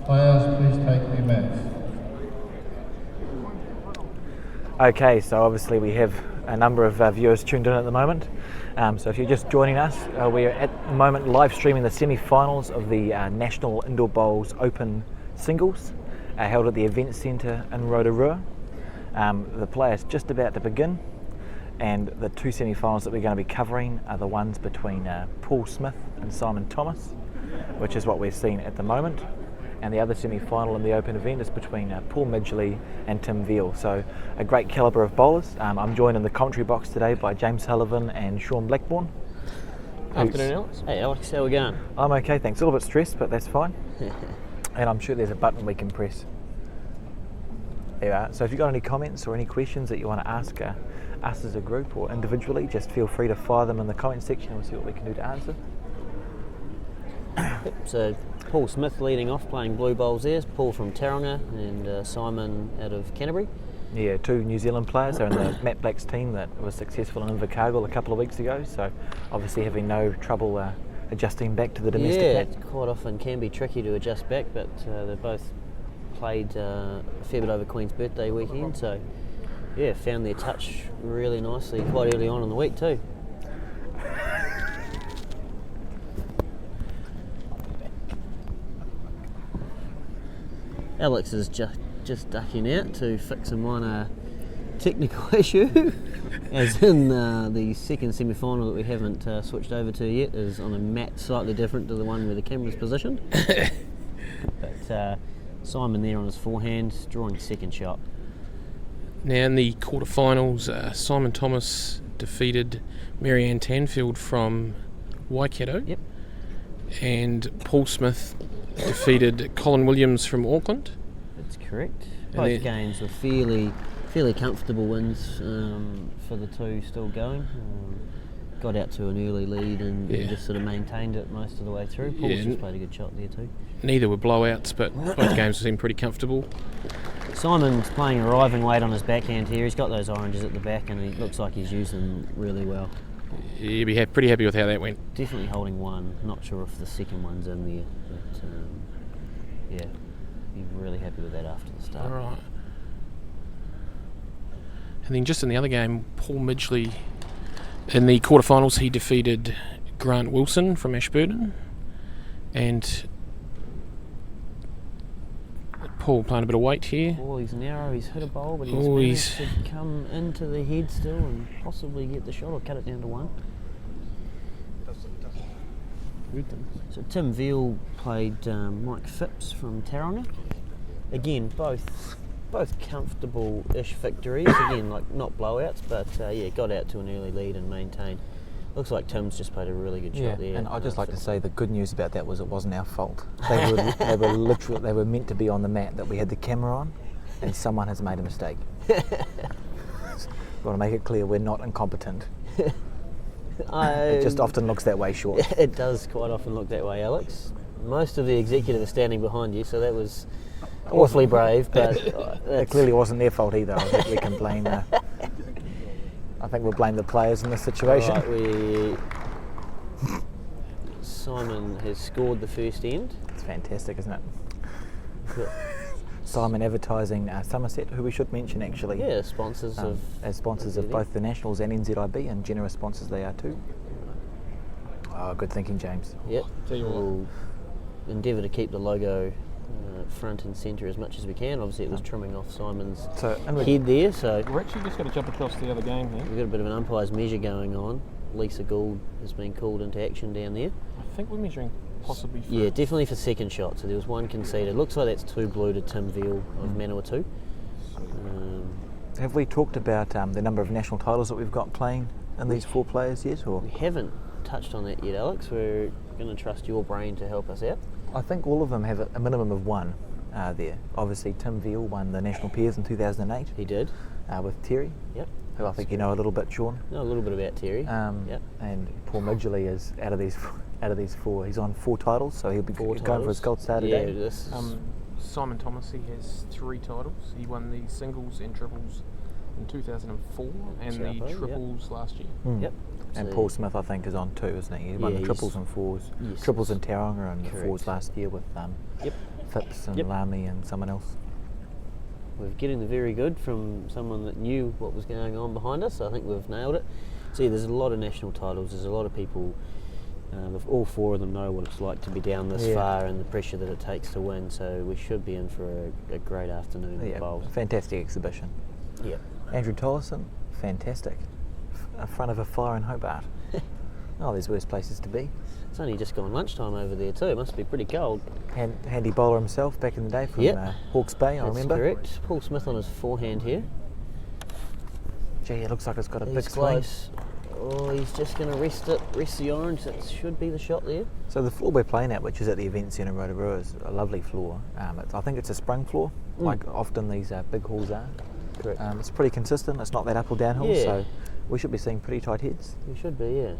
Players, please take their mats. Okay, so obviously we have a number of viewers tuned in at the moment. So if you're just joining us, we are at the moment live streaming the semi-finals of the National Indoor Bowls Open Singles held at the Event Centre in Rotorua. The play is just about to begin, and the two semi-finals that we're going to be covering are the ones between Paul Smith and Simon Thomas, which is what we're seeing at the moment. And the other semi-final in the open event is between Paul Midgley and Tim Veale. So a great calibre of bowlers. I'm joined in the commentary box today by James Sullivan and Sean Blackburn. Afternoon, Alex. Hey, Alex, how are we going? I'm okay, thanks. A little bit stressed, but that's fine. And I'm sure there's a button we can press. There you are. So if you've got any comments or any questions that you want to ask us as a group or individually, just feel free to fire them in the comment section and we'll see what we can do to answer. Yep, so Paul Smith leading off, playing blue bowls there. Paul from Tauranga and Simon out of Canterbury. Yeah, two New Zealand players are in the Matt Black's team that was successful in Invercargill a couple of weeks ago, so obviously having no trouble adjusting back to the domestic match. Yeah, quite often can be tricky to adjust back, but they both played a fair bit over Queen's birthday weekend, so yeah, found their touch really nicely quite early on in the week too. Alex is just ducking out to fix a minor technical issue, as in the second semi-final that we haven't switched over to yet is on a mat slightly different to the one where the camera's positioned. But Simon there on his forehand, drawing second shot. Now in the quarterfinals, Simon Thomas defeated Marianne Tanfield from Waikato. Yep. And Paul Smith defeated Colin Williams from Auckland. That's correct. Both games were fairly comfortable wins for the two still going. Got out to an early lead and just sort of maintained it most of the way through. Paul's just played a good shot there too. Neither were blowouts, but both games seemed pretty comfortable. Simon's playing arriving weight on his backhand here. He's got those oranges at the back and he looks like he's using them really well. You'd be pretty happy with how that went. Definitely holding one. Not sure if the second one's in there, but yeah, be really happy with that after the start. All right. And then just in the other game, Paul Midgley, in the quarterfinals, he defeated Grant Wilson from Ashburton, and Paul playing a bit of weight here. Oh, he's narrow, he's hit a bowl, but he's managed to come into the head still and possibly get the shot or cut it down to one. So Tim Veale played Mike Phipps from Tauranga. Again, both comfortable-ish victories. Again, like not blowouts, but yeah, got out to an early lead and maintained. Looks like Tim's just played a really good shot there. And I'd just like to say the good news about that was it wasn't our fault. They were meant to be on the mat that we had the camera on, and someone has made a mistake. We want to make it clear we're not incompetent. It just often looks that way, Sean. It does quite often look that way, Alex. Most of the executive is standing behind you, so that was awfully brave, but it clearly wasn't their fault either. I think we can blame. I think we'll blame the players in this situation. Right, Simon has scored the first end. It's fantastic, isn't it? Cool. Simon Advertising Somerset, who we should mention actually. Yeah, sponsors as sponsors of both the Nationals and NZIB, and generous sponsors they are too. Oh, good thinking, James. Yep. We'll endeavour to keep the logo front and centre as much as we can. Obviously it was trimming off Simon's head there, so We're actually just going to jump across the other game here. we've got a bit of an umpire's measure going on. Lisa Gould has been called into action down there. I think we're measuring possibly for... Yeah, definitely for second shot. So there was one conceded. Looks like that's 2 blue to Tim Veale of Manawatu. Have we talked about the number of national titles that we've got playing in these 4 players yet? Or We haven't touched on that yet, Alex. We're going to trust your brain to help us out. I think all of them have a minimum of 1 there. Obviously Tim Veale won the National Pairs in 2008. He did. With Terry. Yep. Who I think you know a little bit, Sean. Know a little bit about Terry. Yep. And Paul Midgley is out of these 4. He's on 4 titles, so he'll be going for his gold star today. Yeah, this Simon Thomas, he has 3 titles. He won the singles and triples in 2004 and the triples last year. Yep. And So- Paul Smith, I think, is on too, isn't he? He won Yeah, the he's- triples and fours. yes, Triples in yes. Tauranga and the Correct. fours last year with Yep. Phipps and Yep. Lamy and someone else. We're getting the very good from someone that knew what was going on behind us. I think we've nailed it. See, there's a lot of national titles. There's a lot of people. If all four of them know what it's like to be down this Yeah. far and the pressure that it takes to win, so we should be in for a great afternoon of Yeah, bowls. fantastic exhibition. Yeah. Andrew Tollison, fantastic. Front of a fire in Hobart. Oh, there's worse places to be. It's only just gone lunchtime over there too. It must be pretty cold. Handy bowler himself back in the day from Yep. Hawke's Bay, I That's remember. correct. Paul Smith on his forehand here. Gee, it looks like it's got a big He's swing. close. Oh, he's just going to rest the orange. That should be the shot there. So the floor we're playing at, which is at the event centre in Rotorua, is a lovely floor. I think it's a sprung floor, like often these big halls are. Correct. It's pretty consistent. It's not that up or down hill, Yeah. so we should be seeing pretty tight heads. We should be, yeah.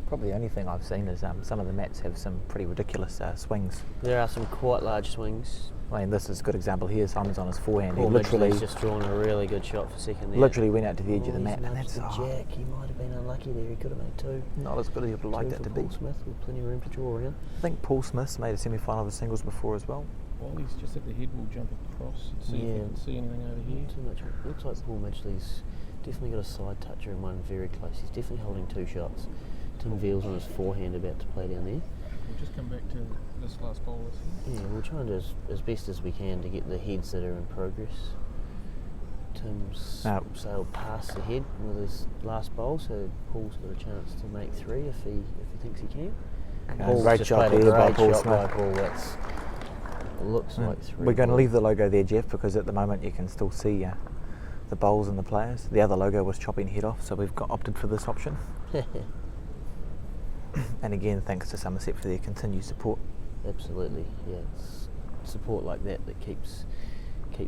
Probably the only thing I've seen is some of the mats have some pretty ridiculous swings. There are some quite large swings. I mean, this is a good example here. Simon's on his forehand. He Paul literally, Midgley's just drawn a really good shot for second there. literally went out to the edge of the he's mat, and nudged that's the jack. He might have been unlucky there. He could have made two. not as good as you'd like Two that for to be. Paul Smith with plenty of room to draw around. I think Paul Smith's made a semi-final of the singles before as well. While he's just at the head, we'll jump across and see if we Yeah. can see anything over here. Not too much. Looks like Paul Midgley's definitely got a side toucher and one very close. He's definitely holding two shots. Tim Veale's on his forehand about to play down there. We'll just come back to this last bowl. Yeah, we'll try and do as best as we can to get the heads that are in progress. Tim's sailed past the head with his last bowl, so Paul's got a chance to make three if he thinks he can. Paul's Great just shot played a there by great Paul shot by Smith. Paul. It looks like three. We're going to ball. leave the logo there, Jeff, because at the moment you can still see the bowls and the players. The other logo was chopping head off, so we've opted for this option. And again, thanks to Somerset for their continued support. Absolutely, yeah. It's support like that that keeps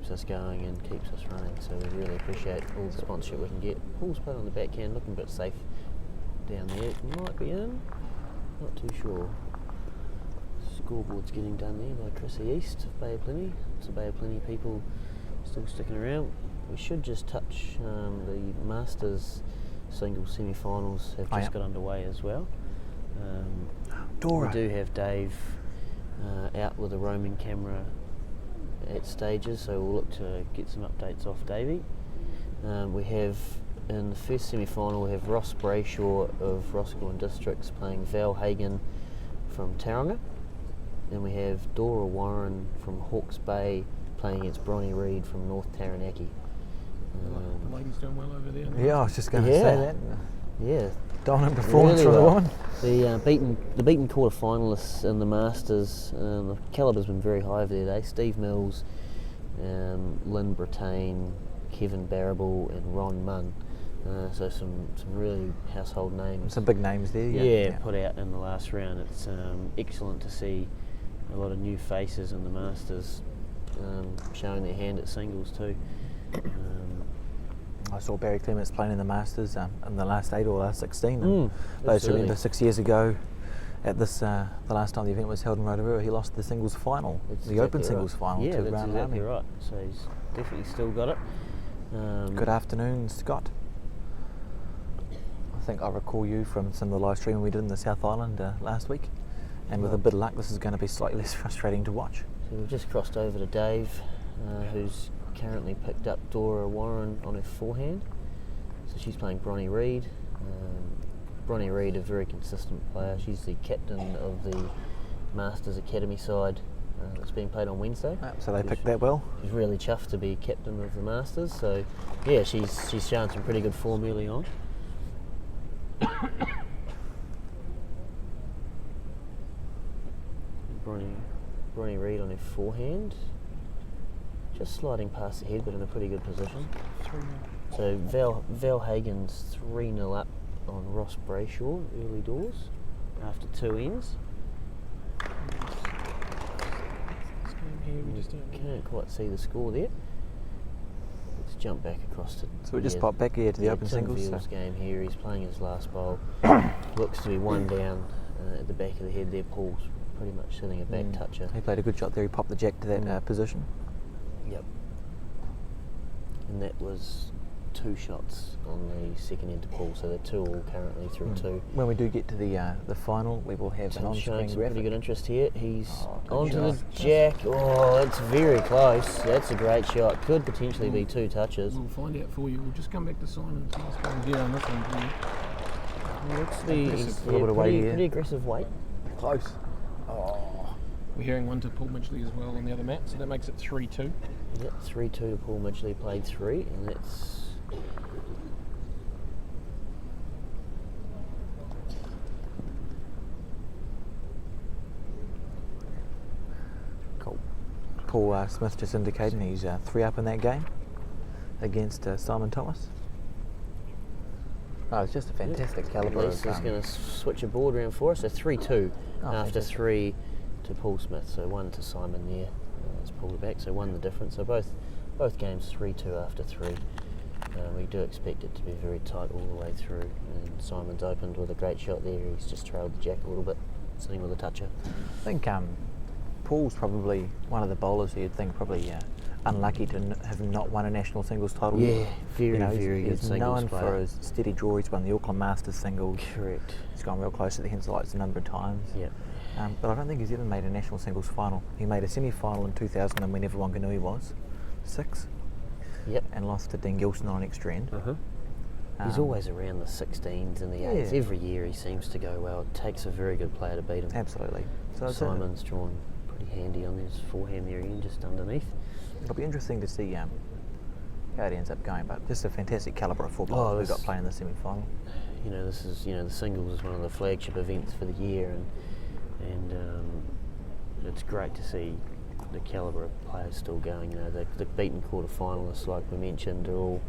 us going and keeps us running. So we really appreciate all the sponsorship we can get. Paul's playing on the backhand, looking a bit safe down there. Might be in, not too sure. Scoreboard's getting done there by Chrissy East of Bay of Plenty. So Bay of Plenty people still sticking around. We should just touch the Masters singles semi-finals have just got underway as well. Dora. We do have Dave out with a roaming camera at stages, so we'll look to get some updates off Davey. We have in the first semi-final we have Ross Brayshaw of Roscommon Districts playing Veale Hagen from Tauranga. Then we have Dora Warren from Hawke's Bay playing against Bronnie Reid from North Taranaki. The lady's doing well over there. Yeah, I was just going to Yeah. say that. Yeah, Dominant performance really from the well. woman. The beaten quarter finalists in the Masters, the caliber's been very high over there today. Steve Mills, Lynn Brattain, Kevin Barrable and Ron Munn. So some really household names. Some big names there. Yeah, put out in the last round. It's excellent to see a lot of new faces in the Masters showing their hand at singles too. I saw Barry Clements playing in the Masters in the last 8 or last 16. And those who absolutely. remember 6 years ago, at this the last time the event was held in Rotorua, he lost the singles final, That's the open exactly singles right. final Yeah, to that's Brown exactly Army. right. So he's definitely still got it. Good afternoon, Scott. I think I recall you from some of the live streaming we did in the South Island last week, and with a bit of luck, this is going to be slightly less frustrating to watch. So we've just crossed over to Dave, who's currently picked up Dora Warren on her forehand. So she's playing Bronnie Reid. Bronnie Reid, a very consistent player. She's the captain of the Masters Academy side that's being played on Wednesday. So they picked that well. She's really chuffed to be captain of the Masters. So yeah, she's shown some pretty good form early on. Bronnie Reid on her forehand. Just sliding past the head, but in a pretty good position. So Veale Hagen's 3-0 up on Ross Brayshaw early doors after 2 ends. This game here, we just don't. Can't quite see the score there. Let's jump back across to. So we just pop back here to the open Tim singles. Veale's game here. He's playing his last bowl. Looks to be one down at the back of the head there. Paul's pretty much sitting a back toucher. He played a good shot there. He popped the jack to that position. Yep. And that was 2 shots on the second end to Paul, so they're 2 all currently through 2. When we do get to the final, we will have an Tim's showing on-screen some graphic. pretty good interest here. He's good onto the shot. jack. Oh, that's very close. That's a great shot. Could potentially be 2 touches. We'll find out for you. We'll just come back to Simon and get on this one. Looks to be Aggressive. A little bit of weight here. pretty aggressive weight. Close. We're hearing one to Paul Midgley as well on the other mat, so that makes it 3-2. Yep, 3-2 to Paul Midgley, played 3, and that's... Cool. Paul Smith just indicating he's 3 up in that game against Simon Thomas. Oh, it's just a fantastic calibre of... Lisa is going to switch a board around for us, so 3-2 after fantastic. 3 to Paul Smith, so 1 to Simon there. Let's pull it back, so 1 the difference. So both games 3-2 after 3. We do expect it to be very tight all the way through, and Simon's opened with a great shot there. He's just trailed the jack a little bit, sitting with a toucher. I think Paul's probably one of the bowlers who you'd think probably unlucky to have not won a national singles title. Yeah, very, he's, very good he's singles known player. for his steady draw. He's won the Auckland Masters singles. Correct. He's gone real close to the Henselites a number of times. Yep. But I don't think he's ever made a national singles final. He made a semi-final in 2000 and when everyone knew he was 6. Yep. And lost to Dean Gilson on extra end. He's always around the 16s and the 8s. Yeah. Every year he seems to go well. It takes a very good player to beat him. Absolutely. So Simon's drawn pretty handy on his forehand there again, just underneath. it'll be interesting to see how it ends up going. But just a fantastic calibre of football we've got playing in the semi-final. You know, this is the singles is one of the flagship events for the year, and it's great to see the calibre of players still going. You know, the beaten quarter finalists, like we mentioned, are all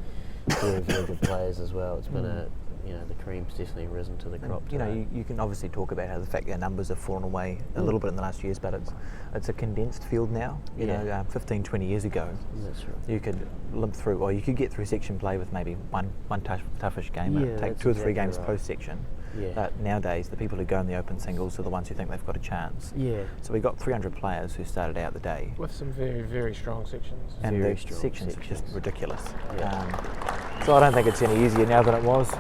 very, very good players as well. It's been the cream's definitely risen to the crop. You know, you can obviously talk about how the fact our numbers have fallen away a little bit in the last years, but it's a condensed field now. You know, 15, 20 years ago, That's right. you could limp through, or you could get through section play with maybe one toughish game, and take that's 2 or 3 exactly games right. post-section. Yeah. But nowadays, the people who go in the open singles are the ones who think they've got a chance. Yeah. So we got 300 players who started out the day, With some very, very strong sections. and Very the strong sections are just sections. ridiculous. Yeah. So I don't think it's any easier now than it was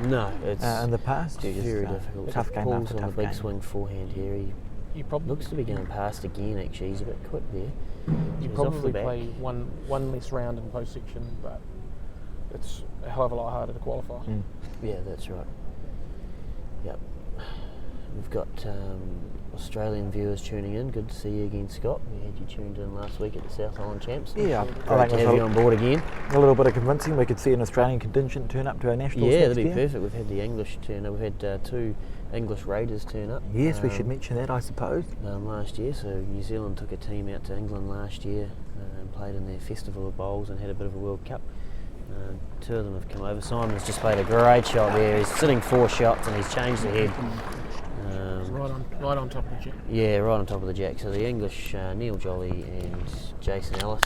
No, it's in the past. You just, very difficult. Tough game Paul's after on tough the big game. swing forehand here. You probably Looks to be going past again. Actually, he's a bit quick there. you He's off the probably back. play one less round in post section, but it's a hell of a lot harder to qualify. Yeah, that's right. Yep. We've got Australian viewers tuning in. Good to see you again, Scott. We had you tuned in last week at the South Island Champs. Yeah, Great I to think have you on board again. a little bit of convincing. We could see an Australian contingent turn up to our nationals Yeah, next that'd be year. perfect. We've had the English turn up. We've had 2 English Raiders turn up. Yes, we should mention that, I suppose. Last year. So New Zealand took a team out to England last year and played in their Festival of Bowls and had a bit of a World Cup. 2 of them have come over. Simon's just played a great shot there. He's sitting 4 shots and he's changed the head. It's right on top of the jack. Yeah, right on top of the jack. So the English, Neil Jolly and Jason Ellis,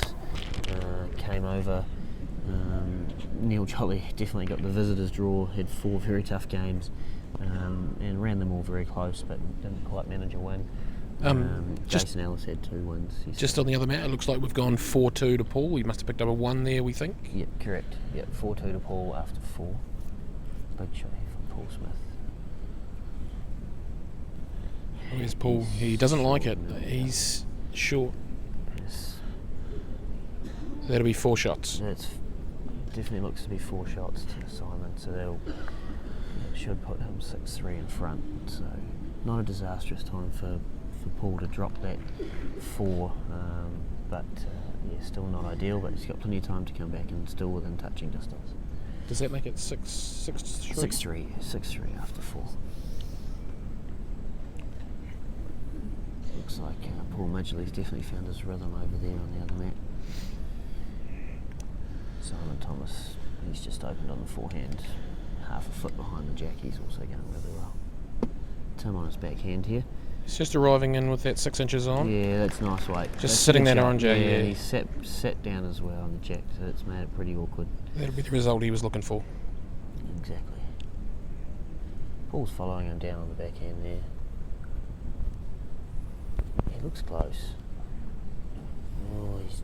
came over. Neil Jolly definitely got the visitors draw, had 4 very tough games, and ran them all very close, but didn't quite manage a win. Jason Ellis had 2 wins. Just on the other mat, it looks like we've gone 4-2 to Paul. He must have picked up a 1 there, we think. Yep, correct. Yep, 4-2 to Paul after 4. Big shot here from Paul Smith. Where's Paul? He doesn't like it. He's short. Yes. That'll be 4 shots. That's definitely looks to be 4 shots to Simon, so that should put him 6-3 in front. So not a disastrous time for Paul to drop that 4, but still not ideal. But he's got plenty of time to come back and still within touching distance. Does that make it 6-3? 6-3 after 4. Looks like Paul Midgley's definitely found his rhythm over there on the other mat. Simon Thomas, he's just opened on the forehand, half a foot behind the jack. He's also going really well. Tim on his backhand here. He's just arriving in with that 6 inches on. Yeah, that's nice weight. That's sitting good there shot. on jack, yeah. He sat down as well on the jack, so it's made it pretty awkward. That'll be the result he was looking for. Exactly. Paul's following him down on the backhand there. He looks close. Oh, he's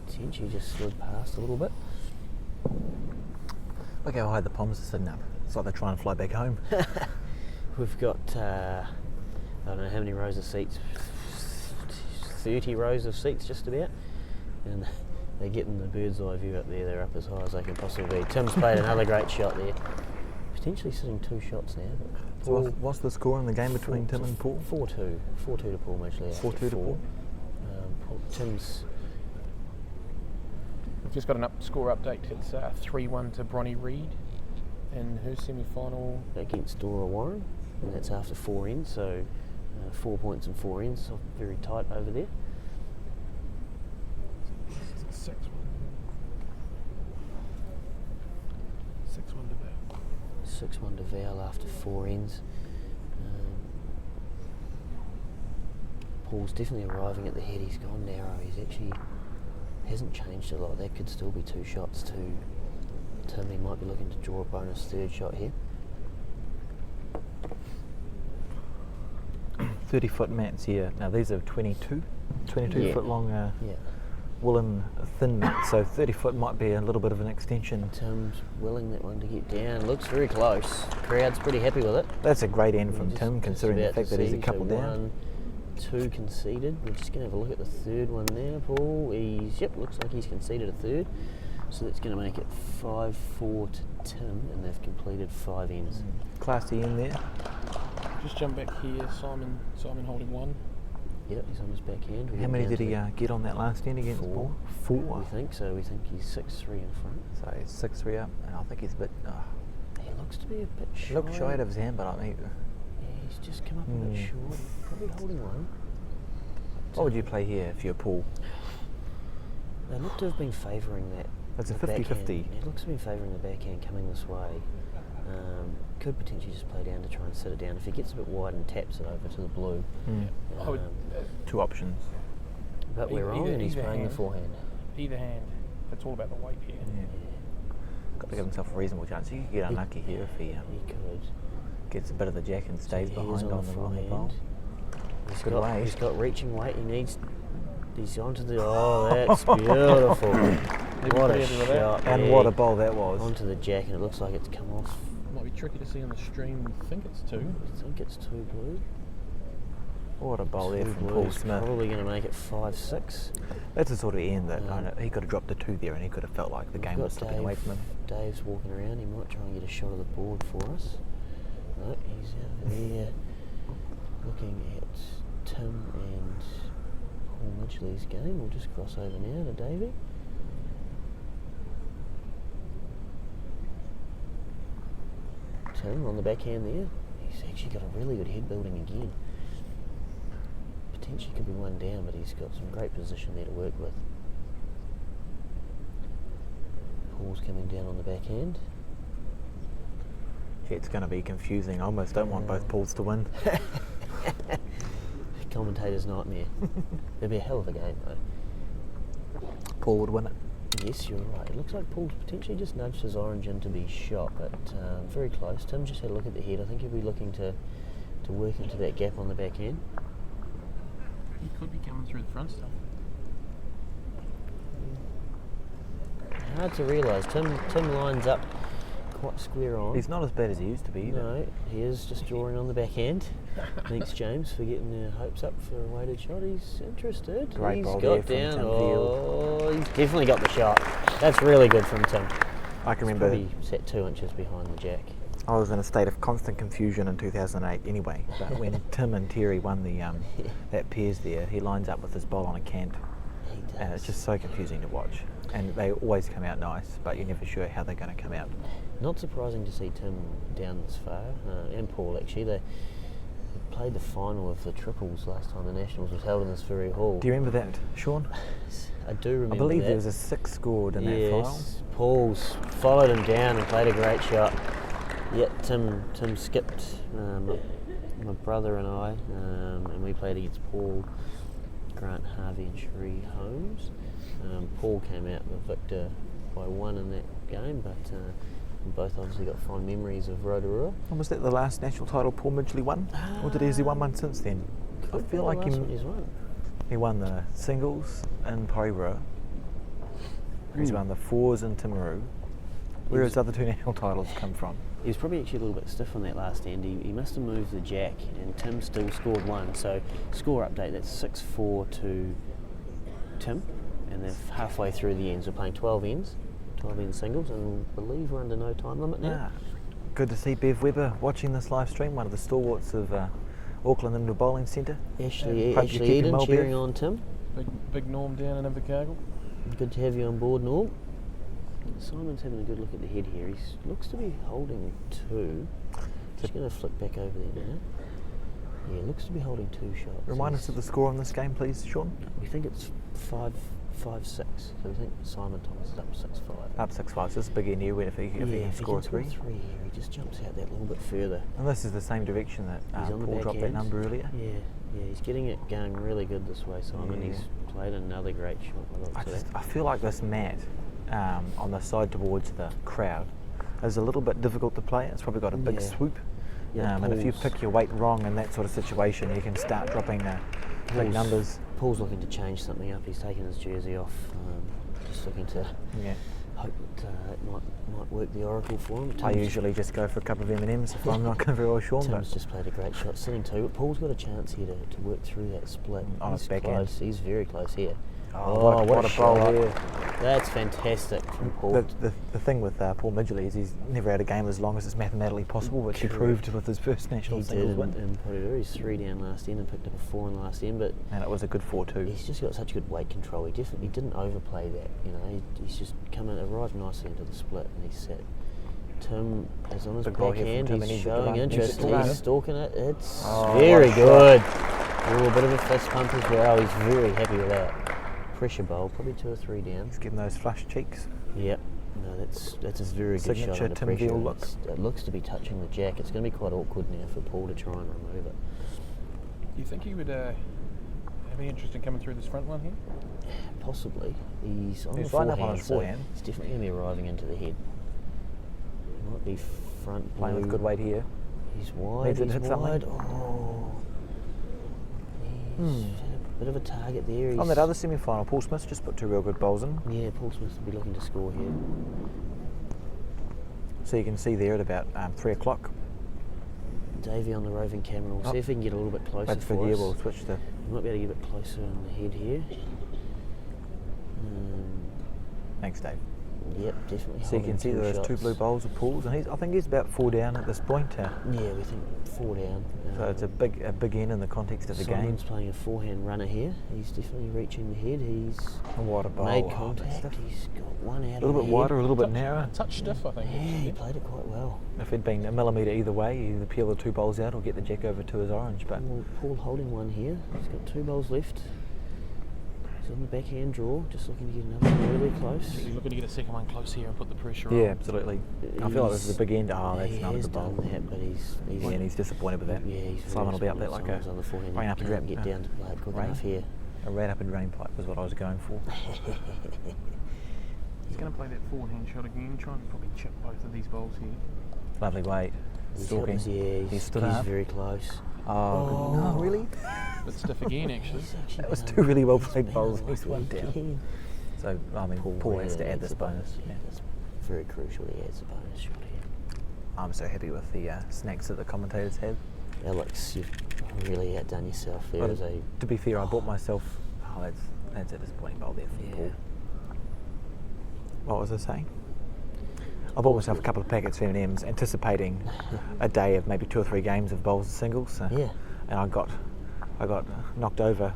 potentially just slid past a little bit. Look how high the poms are sitting up. It's like they're trying to fly back home. We've got, I don't know how many rows of seats, 30 rows of seats just about, and they're getting the bird's eye view up there. They're up as high as they can possibly be. Tim's played another great shot there. Potentially sitting 2 shots now. But So what's the score in the game between Tim and Paul? 4-2. 4-2 to Paul Midgley. 4-2 to Paul. Tim's... We've just got an score update. It's 3-1 to Bronnie Reid in her semi-final. Against Dora Warren, and that's after 4 ends, so 4 points and 4 ends, so very tight over there. 6-1. 6-1 to Veale. 6-1 to Veale after 4 ends. Paul's definitely arriving at the head. He's gone narrow. He's actually hasn't changed a lot. That could still be 2 shots to Tim. He might be looking to draw a bonus 3rd shot here. 30-foot mats here. Now these are 22 Yeah. foot long Yeah. woolen thin mats, so 30 foot might be a little bit of an extension. Tim's willing that one to get down. Looks very close. Crowd's pretty happy with it. That's a great end from Just- Tim, just considering the about fact to that he's a see. couple So down. 1, 2 conceded. We're just going to have a look at the 3rd one there, Paul. Looks like he's conceded a 3rd. So that's going to make it 5-4 to Tim, and they've completed 5 ends. Classy in there. Just jump back here. Simon holding 1. Yep, he's on his backhand. How many did he get on that last end against 4. Paul? 4. We think so. We think he's 6-3 in front. So he's 6-3 up, and I think he's a bit. He looks to be a bit shy. He looked shy of his hand, but I think. Yeah, he's just come up a bit short. Probably holding 1. What would you play here if you're Paul? They look to have been favouring that. That's a the backhand. 50-50. It looks to be favouring the backhand coming this way. Could potentially just play down to try and sit it down. If he gets a bit wide and taps it over to the blue. I would, 2 options. But we're wrong, and he's playing the forehand. Either hand. It's all about the weight here. Yeah. Got to give himself a reasonable chance. He could get unlucky here if he He could. gets a bit of the jack and stays He is behind on the wrong bowl. Good weight. He's got reaching weight. He's onto the. Oh, that's beautiful. What a shot! And yeah. what a bowl that was. Onto the jack, and it looks like it's come off. Might be tricky to see on the stream. I think it's 2. I think it's 2 blue. What a bowl there 2 from blue Paul is Smith. Probably going to make it 5-6. That's the sort of end that I know, he could have dropped a 2 there and he could have felt like the We've game got was slipping away from him. Dave's walking around. He might try and get a shot of the board for us. No, he's over there looking at Tim and Paul Midgley's game. We'll just cross over now to Davey. Tim on the backhand there. He's actually got a really good head building again. Potentially could be 1 down, but he's got some great position there to work with. Paul's coming down on the backhand. Yeah, it's going to be confusing. I almost don't want both Pauls to win. Commentator's nightmare. It'll be a hell of a game though. Paul would win it. Yes, you're right. It looks like Paul's potentially just nudged his orange in to be shot, but very close. Tim just had a look at the head. I think he'll be looking to work into that gap on the backhand. He could be coming through the front stuff. Hard to realise. Tim lines up quite square on. He's not as bad as he used to be either. No, he is just drawing on the backhand. Thanks, James, for getting their hopes up for a weighted shot. He's interested. Great He's ball got there from down. Tim Veale. Oh, he's definitely got the shot. That's really good from Tim. I can He's remember probably sat 2 inches behind the jack. I was in a state of constant confusion in 2008 anyway, but when Tim and Terry won the that pairs there, he lines up with his bowl on a cant, He does. and it's just so confusing to watch. And they always come out nice, but you're never sure how they're going to come out. Not surprising to see Tim down this far, and Paul actually. They played the final of the triples last time the Nationals was held in this very hall. Do you remember that, Sean? I do remember I believe that. there was a 6 scored in that final. Yes, Paul's followed him down and played a great shot. Yet Tim skipped my brother and I, and we played against Paul, Grant Harvey and Sheree Holmes. Paul came out the victor by 1 in that game, but we both obviously got fond memories of Rotorua. And was that the last national title Paul Midgley won? Or has he won one since then? I feel like he's won. he won the singles in Porirua. He's won the 4s in Timaru. Where his other 2 national titles come from. He was probably actually a little bit stiff on that last end. He must have moved the jack, and Tim still scored 1. So score update, that's 6-4 to Tim, and they're halfway through the ends. We're playing 12 ends singles, and I believe we're under no time limit now. Good to see Bev Webber watching this live stream, one of the stalwarts of Auckland Indoor Bowling Centre. Ashley Hope you're keeping Eden well, cheering Bev. on Tim. Big Norm down in Invercargill. Good to have you on board, Norm. Simon's having a good look at the head here. He looks to be holding 2. Just going to flick back over there now. Yeah, looks to be holding 2 shots. Remind us of the score on this game, please, Sean. We think it's 5-6. So I think Simon Thomas is up 6-5. Up 6-5, so this is a big end here if he can score a 3. Here, he just jumps out that little bit further. And this is the same direction that He's on the Paul dropped that backhand. number earlier. Yeah, he's getting it going really good this way, Simon. Yeah. He's played another great shot by the looks of that. I feel like this mat on the side towards the crowd is a little bit difficult to play. It's probably got a big swoop. Yeah, And if you Paul's- pick your weight wrong in that sort of situation, you can start dropping big numbers. Paul's looking to change something up. He's taken his jersey off, just looking to Yeah. hope that it might work the oracle for him. I usually just go for a couple of M&Ms if I'm not going very well sure. Tim's just played a great shot, sitting 2, but Paul's got a chance here to work through that split. On his He's backhand. close. He's very close here. Oh, what a bowl shot. there. That's fantastic from Paul. The thing with Paul Midgley is he's never had a game as long as it's mathematically possible, which he proved with his first national He singles did win. in Porirua. He's 3 down last end and picked up a 4 in the last end, but And it was a good 4-2. he's just got such good weight control. He didn't overplay that. He's just arrived nicely into the split, and he's set. Tim is on his Big ball here backhand. from Tim, and He's he's at the showing run. interest. He's at the run. He's stalking it. It's Oh, very what a shot. good. Oh, a bit of a fist pump as well. He's very happy with that. Pressure bowl, probably 2 or 3 down. He's getting those flush cheeks. Yep. No, that's a very good Signature shot under Tim pressure. Veale look. It looks to be touching the jack. It's going to be quite awkward now for Paul to try and remove it. Do you think he would have any interest in coming through this front one here? Possibly. He's on He's the lined forehand, up on his forehand. so he's definitely going to be arriving into the head. Might be front Playing with blue. good weight here. He's wide. Needs to He's hit something. wide. Oh. He's had a bit of a target there. On that other semi-final, Paul Smith just put 2 real good bowls in. Yeah, Paul Smith will be looking to score here. So you can see there at about 3 o'clock. Davey on the roving camera. We'll see if he can get a little bit closer Bedford for here us. will switch to We might be able to get a bit closer on the head here. Thanks, Dave. Yep, definitely. So you can see there's 2 blue bowls of Paul's, and I think he's about 4 down at this point. Yeah, we think 4 down. So it's a big end in the context of the game. Simon's playing a forehand runner here. He's definitely reaching the head. He's What a bowl. made Oh, contact. that's He's got one out a little of bit the head. wider, a little bit narrower. Touch stiff, I think. Yeah, he played it quite well. If it'd been a millimetre either way, either peel the 2 bowls out or get the jack over to his orange. But Paul holding one here. He's got 2 bowls left. He's on the backhand draw, just looking to get another one really close. He's looking to get a second one close here and put the pressure yeah, on. absolutely. I feel like this is a big end. Oh, that's he not a has good bowl. done that, but he's Yeah, and he's disappointed with that. Yeah, he's very Simon will be up there disappointed. like Simon's on the forehand. rain He up and can't drip. get down to play it quick Rain. enough here. A rapid rain pipe was what I was going for. He's going to play that forehand shot again, try and probably chip both of these bowls here. Lovely weight. Stalking. He's stood he's up. very close. Oh, no, really? Bit stiff again, actually. He's actually That was been 2 really well he's played been bowls. on He's the 1 weekend. down. So, I mean, Paul has to add this bonus. Yeah, that's very crucial. He adds a bonus shot here. I'm so happy with the snacks that the commentators have. Alex, you've really outdone yourself there Well, as a... To be fair, I bought myself. Oh, that's a disappointing bowl there for Yeah. Paul. What was I saying? I bought myself a couple of packets of M&Ms, anticipating a day of maybe 2 or 3 games of bowls and singles. Yeah. And I got knocked over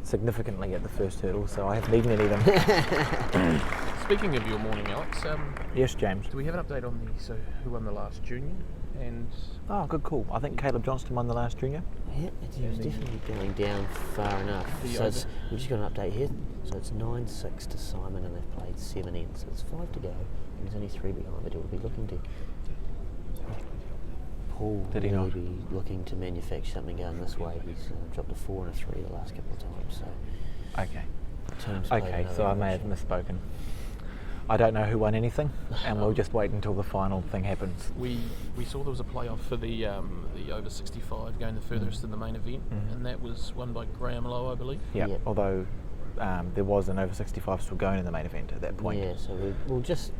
significantly at the first hurdle, so I haven't eaten any of them. Speaking of your morning, Alex, Yes, James. do we have an update on who won the last junior? And Oh, good call. I think Caleb Johnston won the last junior. Yeah, he was definitely going down far enough. So we've just got an update here. So it's 9-6 to Simon, and they've played 7 ends. So it's 5 to go, and there's only 3 behind, but he'll be looking to... Paul Did he will not? be looking to manufacture something going this way. He's dropped a 4 and a 3 the last couple of times. So Okay. Tim's played Okay, another so I may have shot. misspoken. I don't know who won anything, and we'll just wait until the final thing happens. we saw there was a playoff for the over 65 going the furthest in the main event, and that was won by Graham Lowe, I believe. Yeah, Yep. although there was an over 65 still going in the main event at that point. Yeah, so we'll just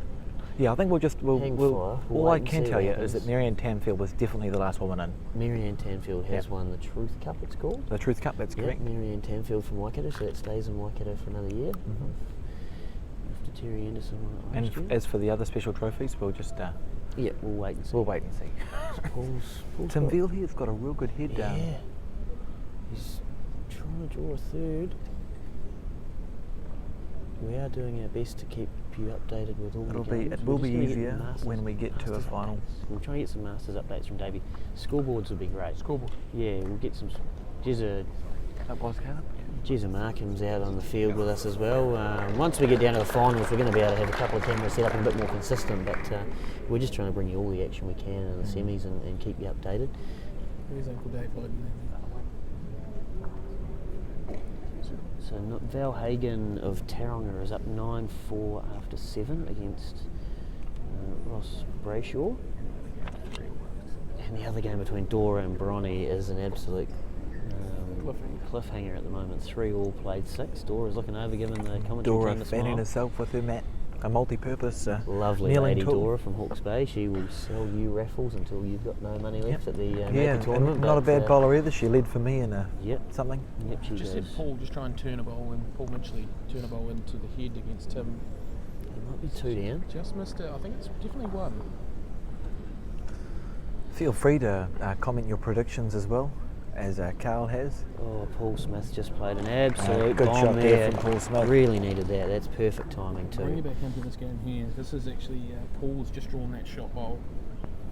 Yeah, I think Hang fire. all We'll I wait and can see tell what you happens. is that Marianne Tanfield was definitely the last woman in. Marianne Tanfield has Yep. won the Truth Cup, it's called. The Truth Cup, that's Yep, correct. Marianne Tanfield from Waikato, so that stays in Waikato for another year. After Terry Anderson won it And last year. as for the other special trophies, we'll just Yeah, we'll wait and see. we'll wait and see. Paul's Tim got- Veale here's got a real good head down. Yeah. He's trying to draw a third. We are doing our best to keep you updated with all the games. It will We're be just gonna get easier the Masters- when we get to a Masters final. updates. We'll try and get some Masters updates from Davey. Scoreboards would be great. Scoreboard. Yeah, we'll get some. Jezza That was Caleb. Markham's out on the field with us as well. Once we get down to the finals, we're going to be able to have a couple of cameras set up and a bit more consistent, but we're just trying to bring you all the action we can in the semis and keep you updated. Where's Uncle Dave hiding So Val Hagen of Taronga is up 9-4 after 7 against Ross Brayshaw. And the other game between Dora and Bronny is an absolute cliffhanger at the moment. 3-all played 6. Dora's looking over, giving the commentary Dora team a fanning smile. herself with her mat, a multi-purpose Lovely kneeling lady tool. Dora from Hawke's Bay. She will sell you raffles until you've got no money left at the Yeah, Maker tournament. and not a but, bad bowler either. She led for me in a Yep, something. yep, she Just does. said Paul just try and turn a bowl, and Paul Midgley turn a bowl into the head against Tim. It might be 2 down. Just missed it. I think it's definitely one. Feel free to comment your predictions as well, as Carl has. Oh, Paul Smith just played an absolute good bomb shot there from Paul Smith. Really needed that. That's perfect timing Bring you too. back into this game here. This is actually Paul's just drawn that shot bowl.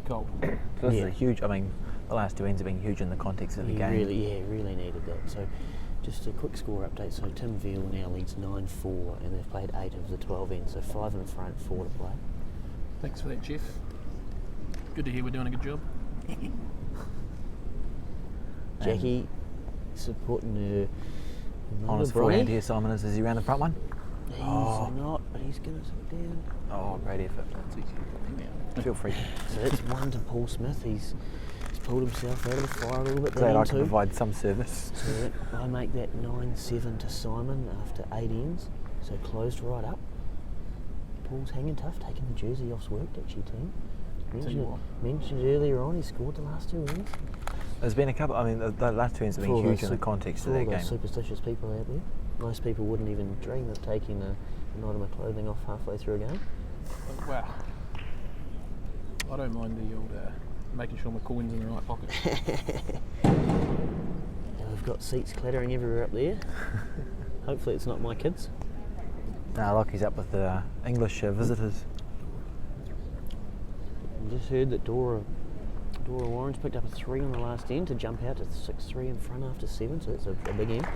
Cold. So this is Yeah. a huge. I mean, the last two ends have been huge in the context of the He game. really needed that. So, just a quick score update. So Tim Veale now leads 9-4, and they've played 8 of the 12 ends. So 5 in front, 4 to play. Thanks for that, Jeff. Good to hear we're doing a good job. Jackie supporting her On his forehand here, Simon is he round the front one? He's Oh. not, but he's going to sit down. Oh, great effort. Feel free. So that's 1 to Paul Smith. He's pulled himself out of the fire a little bit. Glad there I in can 2. provide some service. So I make that 9-7 to Simon after 8 ends. So closed right up. Paul's hanging tough, taking the jersey off's worked actually, team. Mentioned earlier on, he scored the last 2 ends. There's been a couple. I mean, the last two ends have For all been huge those in the context for of all that those game. superstitious people out there. Most people wouldn't even dream of taking an item of clothing off halfway through a game. Wow. I don't mind the old making sure my coin's in the right pocket. Now we've got seats clattering everywhere up there. Hopefully it's not my kids. Lockie's up with the English visitors. I just heard that Dora Warren's picked up a 3 on the last end to jump out to 6-3 in front after 7, so that's a big end.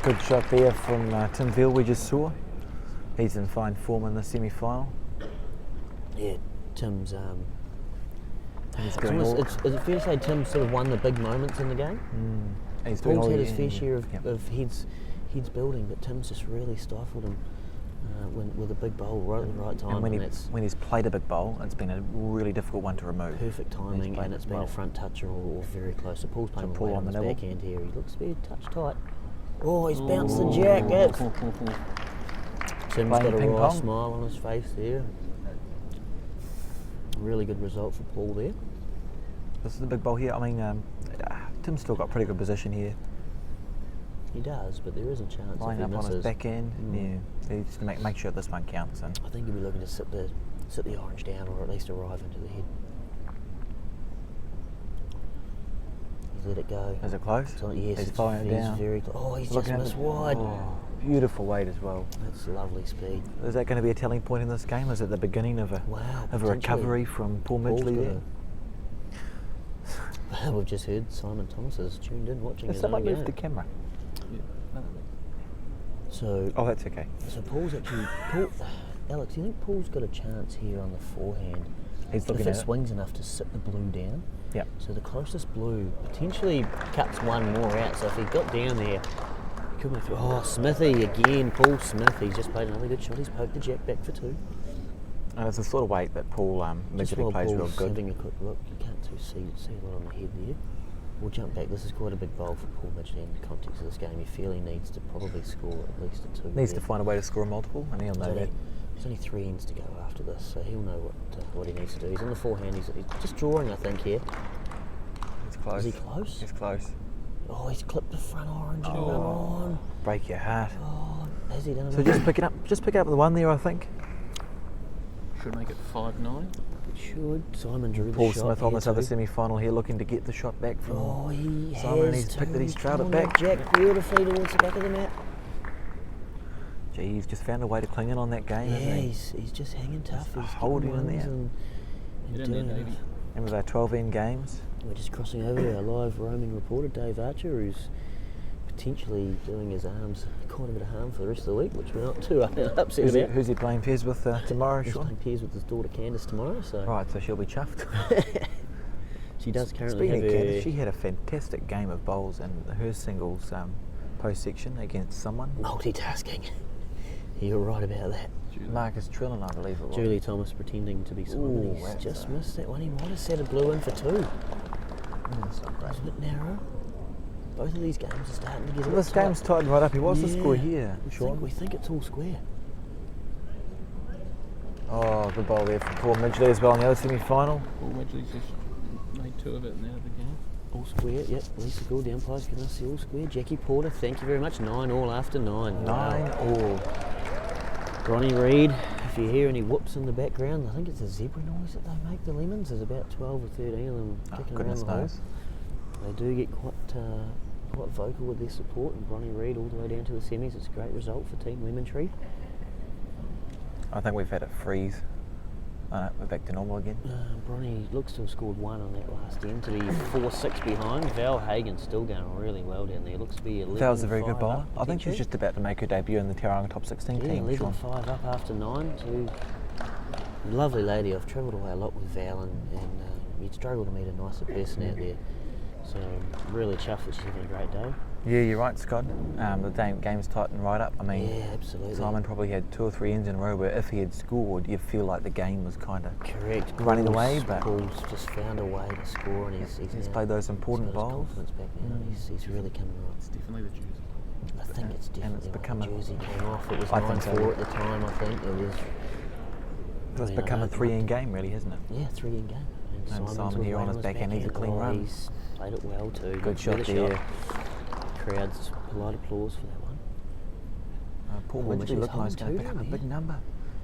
Good shot there from Tim Veale we just saw. He's in fine form in the semi-final. Yeah, Tim's. He's It's doing almost, all, is it fair to say Tim sort of won the big moments in the game? he's doing Paul's all had he his fair can. share Yep. of heads building, but Tim's just really stifled him with a big bowl right at the right time. And when, and that's when he's played a big bowl, it's been a really difficult one to remove. perfect timing, played and it it's been well. a front toucher or very close. So Paul's playing Paul weight on on the his nibble. backhand here. He looks to be a touch tight. Oh, he's bounced the jack. That's Tim's got Playing a ping wry pong. smile on his face there. Really good result for Paul there. This is a big bowl here. I mean, Tim's still got pretty good position here. He does, but there is a chance Lining if up he on his misses. backhand. Yeah, he's just to make sure this one counts. And I think he'll be looking to sit the orange down, or at least arrive into the head. He's let it go. is it close? So, yes, he's it's following it down. very close. Oh, he's just Looking at missed the- wide. Oh, beautiful weight as well. That's lovely speed. Is that going to be a telling point in this game? Is it the beginning of a Wow. of a potentially. recovery from Paul Paul's Midgley got there? We've just heard Simon Thomas is tuned in watching Has his someone own moved game. the camera? So, Oh, that's okay. Paul's actually Alex, you think Paul's got a chance here on the forehand? He's looking if it at it. swings enough to sit the blue down. Yep. So the closest blue potentially cuts one more out. So if he got down there, he could make through. Oh, Smithy again, Paul Smith. He's just played another good shot. He's poked the jack back for 2. And it's the sort of weight that Paul Just Midgley while plays real Paul's good. having a quick look, you can't see a lot on the head there. We'll jump back. This is quite a big bowl for Paul Midgley in the context of this game. You feel he needs to probably score at least a 2. Needs there. to find a way to score a multiple, and he'll know So that. There's only 3 ends to go after this, so he'll know what he needs to do. He's on the forehand. He's just drawing, I think, here. It's close. Is he close? He's close. Oh, he's clipped the front orange and run on. Break your heart. Oh, has he done it? So just pick it up. Just pick it up the one there, I think. Should make it 5-9. It should. Simon drew the Paul shot. Smith on here this other too. semi-final here, looking to get the shot back from Oh, he Simon, and has he's picked it. too. He's trailed it Come on, back. Jack beautifully towards the back of the mat. Gee, he's just found a way to cling in on that game, Yeah, hasn't he? he's just hanging tough. He's holding getting in runs there. and Get in there, doing Davey. it. And with our 12-end games, We're just crossing over to our live roaming reporter, Dave Archer, who's potentially doing his arms quite a bit of harm for the rest of the week, which we're not too upset about. who's he playing pairs with tomorrow, He's Sean? playing pairs with his daughter Candice tomorrow, so Right, so she'll be chuffed. she does currently Speaking have of her... Candice, she had a fantastic game of bowls in her singles post section against someone. multitasking. You're right about that. Marcus Trillin, I believe it was. Julie Thomas pretending to be Simon. Ooh, He's that's just a- missed that one. He might have set a blue in for 2. That's not great. It's a bit narrow. Both of these games are starting to get a bit This tight. game's tightened right up. What's the score Yeah. here, Sean? We think it's all square. Oh, good bowl there from Paul Midgley as well in the other semi-final. Paul Midgley's just made 2 of it and out of the game. All square, yep. Lisa Gould, the umpire's giving us the all square. Jackie Porter, thank you very much. 9 all after 9. 9 all. Bronny Reid, if you hear any whoops in the background, I think it's a zebra noise that they make, the Lemons. There's about 12 or 13 of them kicking around Goodness the hole. knows. They do get quite vocal with their support, and Bronny Reid all the way down to the semis. It's a great result for Team Lemon Tree. I think we've had it freeze. We're back to normal again. Bronny looks to have scored 1 on that last end to be 4-6 behind. Val Hagen's still going really well down there. Looks to be 11. That was a very good bowler. up, I think she's potentially. just about to make her debut in the Tauranga Top 16 Yeah, team, Sean. 11-5 up after 9 to lovely lady. I've travelled away a lot with Val, and you'd struggle to meet a nicer person out there. So really chuffed that she's having a great day. Yeah, you're right, Scott. The game's tightened right up. I mean, Yeah, absolutely. Simon probably had 2 or 3 ends in a row where if he had scored, you'd feel like the game was kind of Correct. running Paul's- away, but Paul's just found a way to score, and he's now played those important got his bowls. confidence back now. He's really coming right. It's definitely the jersey. I think it's definitely it's when become the a- jersey came off. It was I think so. 9-4 at the time. I think it was. It's I become a don't 3-end game, really, hasn't it? Yeah, 3-end game. And Simon was here right on his backhand, he's a clean run. He's played it well too. Good shot Better there. Crowds polite applause for that one. Paul Paul Midgley Midgley's looked like he's going holding to pick up a two, big number.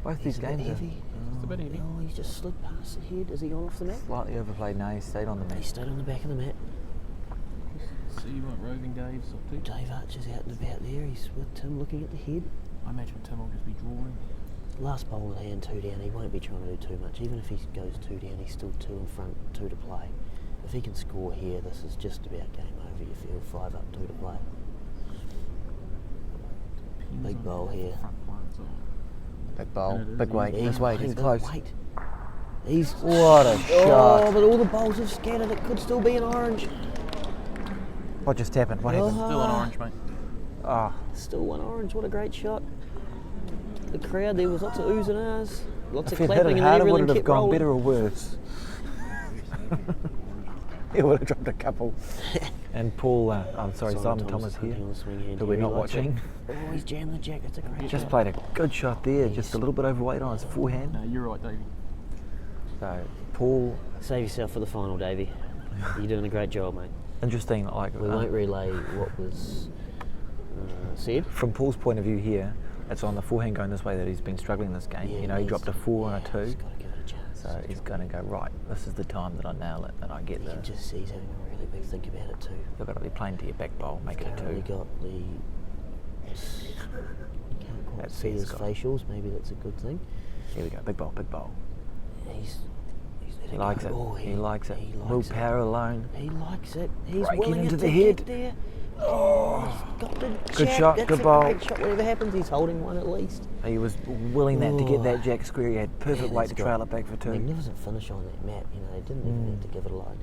Both these He's a bit games are heavy. It's a bit heavy. Oh, he's just slid past the head. Has he gone off the mat? slightly overplayed. No, he stayed on the He mat. stayed on the back of the mat. See what Roving Dave's up to. Dave Archer's out and about there. He's with Tim looking at the head. I imagine Tim will just be drawing. Last bowl with hand 2 down, he won't be trying to do too much. Even if he goes 2 down, he's still 2 in front, 2 to play. If he can score here, this is just about game over, you feel. 5 up, 2 to play. Pins Big on bowl the here. front lines, Big bowl, And it is, big weight. Yeah, He's weight, hang he's back, close. Wait. He's What a Oh, shot. but all the bowls have scattered. It could still be an orange. What just happened? What happened? Still an orange, mate. Oh, Still one orange. What a great shot. The crowd, there was lots of oohs and ahs. Lots if of he'd hit clapping, it and harder, everything would it have kept gone rolling. better or worse? He would have dropped a couple. And Paul, I'm sorry, Simon Thomas here, hunting on the swing hand who here. we're He not likes it. watching. Oh, he's jammed the jack. That's a great Just shot. played a good shot there, just a little bit overweight on his forehand. No, you're right, Davey. So, Paul, Save yourself for the final, Davey. You're doing a great job, mate. interesting, like, We won't relay what was said. from Paul's point of view here, it's on the forehand going this way that he's been struggling this game. Yeah, You know, he needs dropped a to- 4 and a 2. He's got to give it a chance. So he's going to go, right, this is the time that I nail it and I get You can the... just see he's having a really big think about it too. You've got to be playing to your back bowl, make it a Currently 2. got the. You can't quite That's see it, his Scott. facials. Maybe that's a good thing. Here we go, big bowl, big bowl. He's let He likes go. it, Oh, he likes it. He Will likes it. power alone. He likes it. He's Breaking willing into it the to head. get there. Oh, he's got the Good jack. shot, That's good a bowl. great shot. Whatever happens, he's holding one at least. He was willing that to get Oh. that jack square. He had perfect Man, weight he's to got trail it back for 2. Magnificent finish on that map. You know, he didn't even need to give it a lot.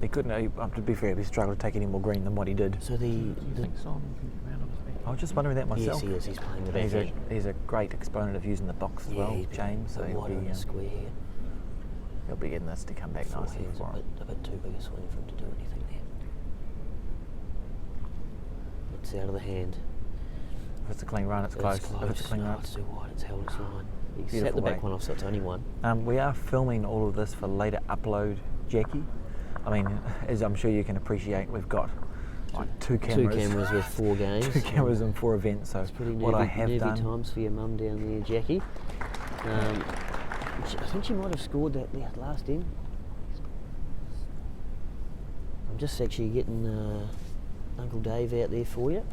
He couldn't, to be fair, he struggled to take any more green than what he did. So Do you think Simon can get round on his back? I was just wondering that yes, myself. he is. He's playing the He's backhand. he's a great exponent of using the box as well, he's James. So wide on the square here. he'll be getting this to come back nicely Forehand's for him. a bit too big a swing for him to do anything there. It's out of the hand. If it's a clean run, it's close. If it's a clean No, run, it's too wide. It's held its line. He set Beautiful the back weight. one off, so it's only one. we are filming all of this for later upload, Jackie. I mean, as I'm sure you can appreciate, we've got like two cameras. 2 cameras with 4 games. 2 cameras and 4 events. So It's pretty what I have nervy done. times for your mum down there, Jackie. I think she might have scored that last end. I'm just actually getting Uncle Dave out there for you.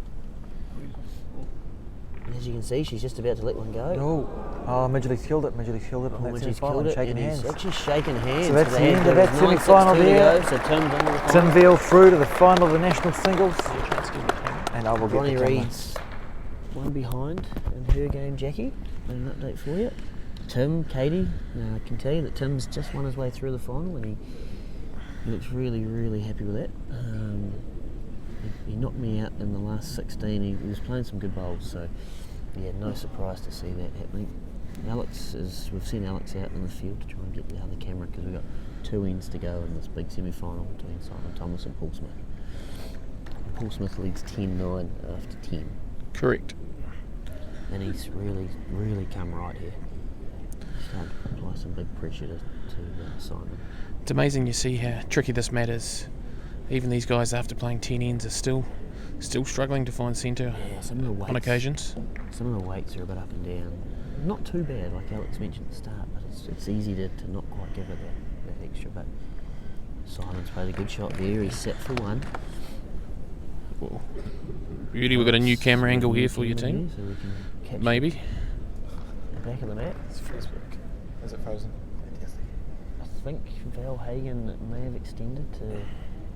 And as you can see, she's just about to let one go. Oh, Midgley's killed it. Midgley's killed it. When she's semi-final, killed it, shaking and hands. he's actually shaking hands. So that's for the end of There that was semi-final 9.62 to there. go, so Tim's under the Tim final. Veale through to the final of the national singles. And I will get Ronnie the camera. Reid's one behind in her game, Jackie. An update for you. Tim, Katie, I can tell you that Tim's just won his way through the final, and he looks really, really happy with that. He knocked me out in the last 16. He was playing some good bowls, so yeah, no surprise to see that happening. We've seen Alex out in the field to try and get the other camera because we've got 2 ends to go in this big semi-final between Simon Thomas and Paul Smith. Paul Smith leads 10-9 after 10. Correct. And he's really, really come right here. He's starting to apply some big pressure to Simon. It's amazing you see how tricky this mat is. Even these guys, after playing 10 ends, are still struggling to find centre Yeah, some of the weights, on occasions. Some of the weights are a bit up and down. Not too bad, like Alex mentioned at the start, but it's easy to not quite give it that extra. But Simon's played a good shot there. He's set for one. Well, Beauty, we've got a new camera angle here for your team. So we can capture Maybe. the back of the mat. It's Facebook. Is it frozen? Fantastic. I think Veale Hagen may have extended to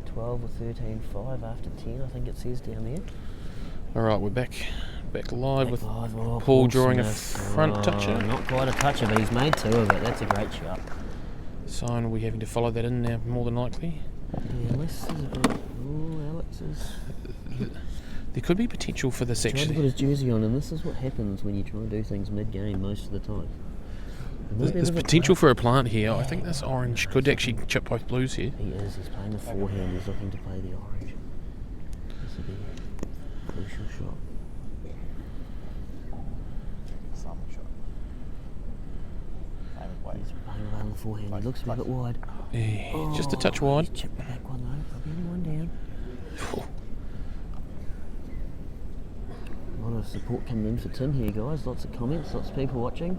12 or 13.5 after 10, I think it says down there. All right, we're back live with live. Oh, Paul drawing a Smith. front toucher. Not quite a toucher, but he's made 2 of it. That's a great shot. Sign, are we having to follow that in now, more than likely? Yeah, this is a bit... Oh, Alex is... There could be potential for this Tried to put actually. his jersey on, and this is what happens when you try and do things mid-game most of the time. There's potential for a plant here. I think this orange could actually chip both blues here. He is. He's playing the forehand. He's looking to play the orange. This will be a crucial shot. Simon shot. He's playing around the forehand. He looks to be a bit wide. Yeah, just a touch wide. He's chipped the back one though. Probably only one down. A lot of support coming in for Tim here, guys. Lots of comments, lots of people watching.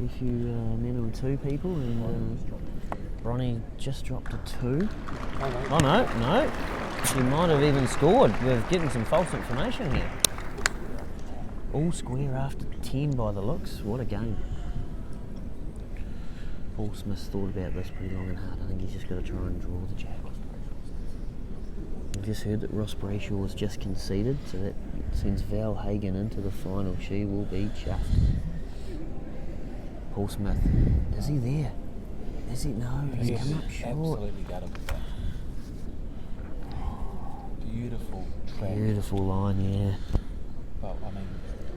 A few men or 2 people, and Ronnie just dropped a 2. Oh no. He might have even scored. We're getting some false information here. All square after 10 by the looks. What a game. Paul Smith thought about this pretty long and hard. I think he's just got to try and draw the jack. I've just heard that Ross Brayshaw has just conceded, so that sends Veale Hagen into the final. She will be chuffed. Paul Smith, is he there? Is he? No, he's come up short. Absolutely gutted with that. Beautiful track. Beautiful line, yeah. But I mean,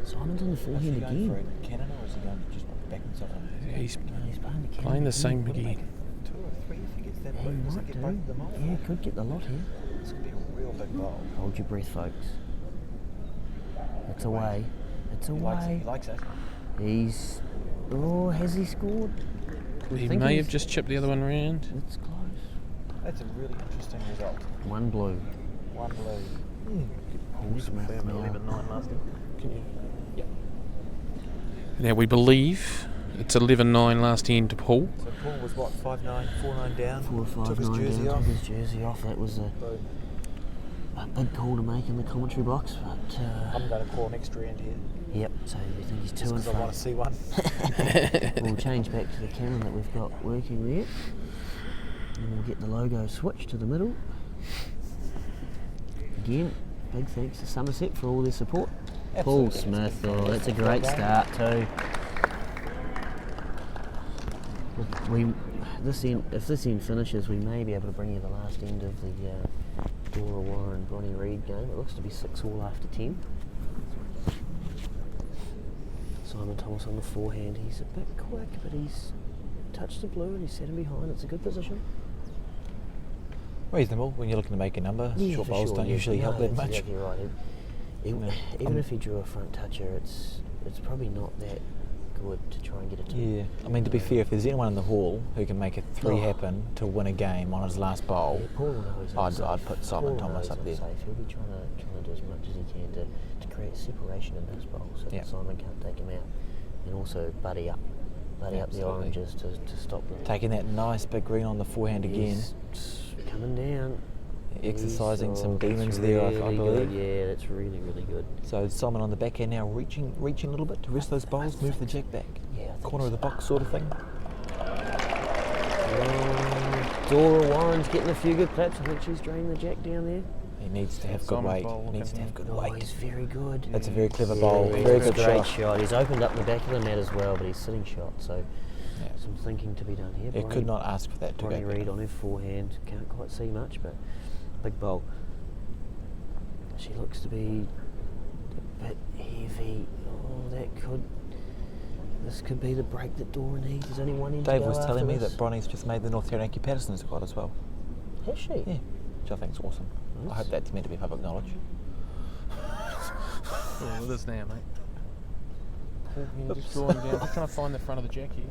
Simon's on the is he forehand going for again. a cannon or is he going to just back himself on his He's He's playing the cannon playing the same Would make again. it 2 or 3 if he gets that Yeah, blue. he Does he might get do. both of them off? Yeah, could get the lot here. This could be a real big bowl. Hold your breath, folks. It's away. It's He likes it. away. He likes it. He's... Oh, has he scored? He may have just chipped the other one round. It's close. That's a really interesting result. One blue. One blue. Paul Smith now. 11-9 last game. Can you? Yep. Now we believe it's 11-9 last end to Paul. So Paul was what, 5'9", 4'9" down? 4 or 5 Took his 9 jersey down, off. took his jersey off. That was a big call to make in the commentary box, but I'm going to call next round here. yep. So we think he's 2 in Because I want front. to see one. We'll change back to the camera that we've got working there, and we'll get the logo switched to the middle. Again, big thanks to Somerset for all their support. Paul Absolutely. Smith, oh, that's a great start too. If this end finishes, we may be able to bring you the last end of the Dora Warren Ronnie Reid game. It looks to be 6-all after 10. Simon Thomas on the forehand. He's a bit quick, but he's touched the blue and he's set him behind. It's a good position. Reasonable when you're looking to make a number. Yeah, Short for bowls sure, don't yeah. usually help No, that that's much. exactly right. Even if he drew a front toucher, it's probably not that good to try and get it to. Yeah, I mean, to be fair, if there's anyone in the hall who can make a 3 happen to win a game on his last bowl, Paul knows I'd put Simon Thomas up there. Safe. He'll be trying to do as much as he can to create separation in this bowl so that Simon can't take him out, and also buddy up the oranges to stop them. Taking that nice big green on the forehand again. He's coming down. Exercising some demons that's there, I really believe. good. Yeah, that's really, really good. So Simon on the backhand now, reaching a little bit to rest those bowls, move the jack back. Yeah, Corner of the box sort of thing. Dora Warren's getting a few good claps. I think she's drained the jack down there. He needs to have good weight. He needs to have good weight. He's very good. That's a very clever bowl. Very good great shot. He's opened up the back of the mat as well, but he's sitting shot, so some thinking to be done here. It could not ask for that to Bonnie go Reid on her forehand. Can't quite see much, but big bowl. She looks to be a bit heavy. Oh, this could be the break that Dora needs. There's only one in to Dave go was telling me after that Bronny's just made the North Taranaki Patterson squad as well. Has she? Yeah, which I think is awesome. I hope that's meant to be public knowledge. Oh, with us now, mate. Just drawing down. I'm trying to find the front of the jack here.